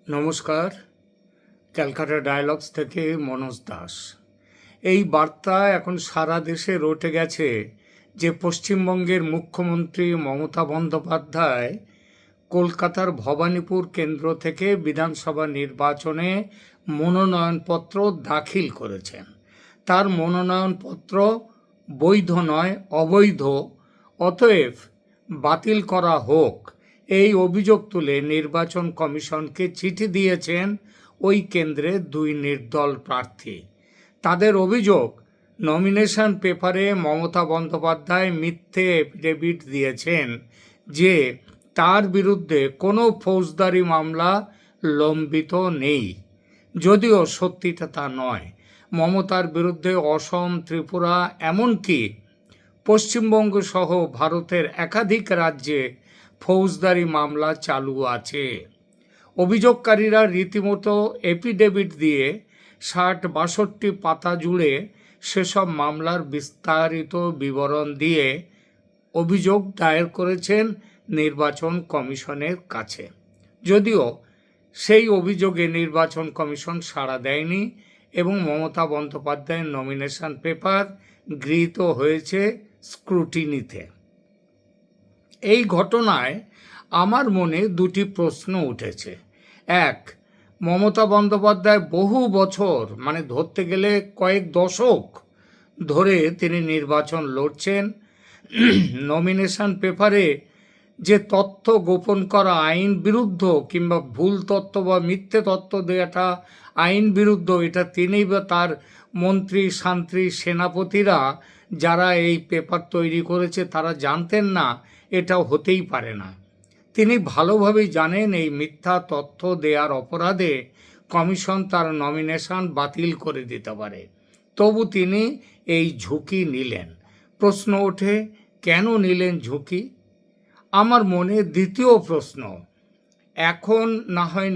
নমস্কার, ক্যালকাটা ডায়ালগস থেকে মনোজ দাস। এই বার্তা এখন সারা দেশে রটে গেছে যে পশ্চিমবঙ্গের মুখ্যমন্ত্রী মমতা বন্দ্যোপাধ্যায় কলকাতার ভবানীপুর কেন্দ্র থেকে বিধানসভা নির্বাচনে মনোনয়নপত্র দাখিল করেছেন। তার মনোনয়নপত্র বৈধ নয়, অবৈধ, অতএব বাতিল করা হোক, এই অভিযোগ তুলে নির্বাচন কমিশনকে চিঠি দিয়েছেন ওই কেন্দ্রের দুই নির্দল প্রার্থী। তাদের অভিযোগ, নমিনেশন পেপারে মমতা বন্দ্যোপাধ্যায় মিথ্যে এফিডেভিট দিয়েছেন যে তার বিরুদ্ধে কোনো ফৌজদারি মামলা লম্বিত নেই, যদিও সত্যিটা তা নয়। মমতার বিরুদ্ধে অসম, ত্রিপুরা, এমনকি পশ্চিমবঙ্গ সহ ভারতের একাধিক রাজ্যে ফৌজদারি মামলা চালু আছে। অভিযোগকারীরা রীতিমতো এফিডেভিট দিয়ে ৬০-৬২ পাতা জুড়ে সেসব মামলার বিস্তারিত বিবরণ দিয়ে অভিযোগ দায়ের করেছেন নির্বাচন কমিশনের কাছে। যদিও সেই অভিযোগে নির্বাচন কমিশন সাড়া দেয়নি এবং মমতা বন্দ্যোপাধ্যায়ের নমিনেশন পেপার গৃহীত হয়েছে স্ক্রুটিনিতে। এই ঘটনায় আমার মনে দুটি প্রশ্ন উঠেছে। এক, মমতা বন্দ্যোপাধ্যায় বহু বছর, ধরতে গেলে কয়েক দশক ধরে তিনি নির্বাচন লড়ছেন। নমিনেশন পেপারে যে তথ্য গোপন করা আইন বিরুদ্ধ, কিংবা ভুল তথ্য বা মিথ্যে তথ্য দেওয়াটা আইন বিরুদ্ধ, এটা তিনি বা তার মন্ত্রী, শান্ত্রী, সেনাপতিরা যারা এই পেপার তৈরি করেছে তারা জানতেন না, এটাও হতেই পারে না। তিনি ভালোভাবেই জানেন এই মিথ্যা তথ্য দেওয়ার অপরাধে কমিশন তার নমিনেশন বাতিল করে দিতে পারে। তবু তিনি এই ঝুঁকি নিলেন। প্রশ্ন ওঠে, কেন নিলেন ঝুঁকি? আমার মনে দ্বিতীয় প্রশ্ন, এখন না হয়